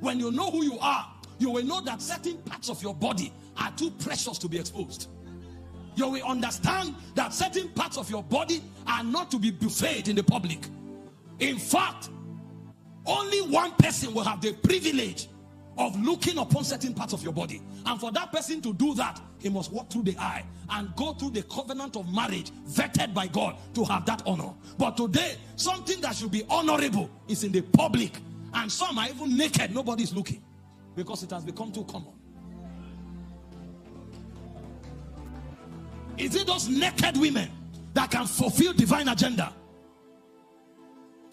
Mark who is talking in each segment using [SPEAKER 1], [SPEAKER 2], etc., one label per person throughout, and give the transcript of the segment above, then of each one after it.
[SPEAKER 1] When you know who you are, you will know that certain parts of your body are too precious to be exposed. You will understand that certain parts of your body are not to be buffeted in the public. In fact, only one person will have the privilege of looking upon certain parts of your body. And for that person to do that, he must walk through the eye and go through the covenant of marriage vetted by God to have that honor. But today, something that should be honorable is in the public. And some are even naked. Nobody's looking because it has become too common. Is it those naked women that can fulfill divine agenda?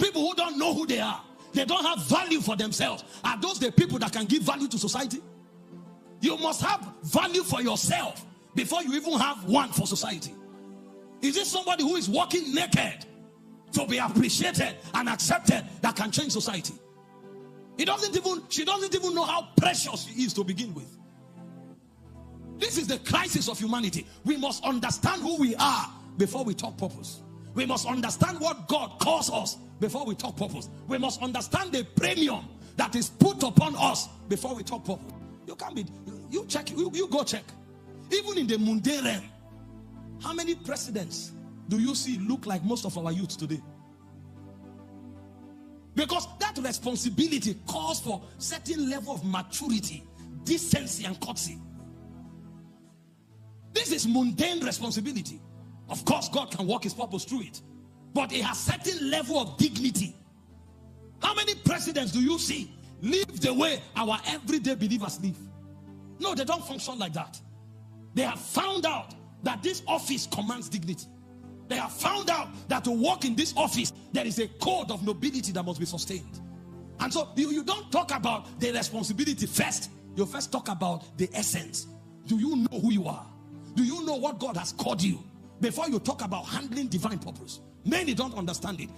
[SPEAKER 1] People who don't know who they are, they don't have value for themselves. Are those the people that can give value to society? You must have value for yourself before you even have one for society. Is it somebody who is walking naked to be appreciated and accepted that can change society? She doesn't even know how precious she is to begin with. This is the crisis of humanity. We must understand who we are before we talk purpose. We must understand what God calls us before we talk purpose. We must understand the premium that is put upon us before we talk purpose. You can't be, you check, you go check. Even in the mundane realm, how many presidents do you see look like most of our youth today? Because that responsibility calls for certain level of maturity, decency, and courtesy. This is mundane responsibility. Of course, God can work his purpose through it, but it has certain level of dignity. How many presidents do you see live the way our everyday believers live? No, they don't function like that. They have found out that this office commands dignity. They have found out that to work in this office, there is a code of nobility that must be sustained. And so you don't talk about the responsibility first. You first talk about the essence. Do you know who you are? Do you know what God has called you? Before you talk about handling divine purpose. Many don't understand it.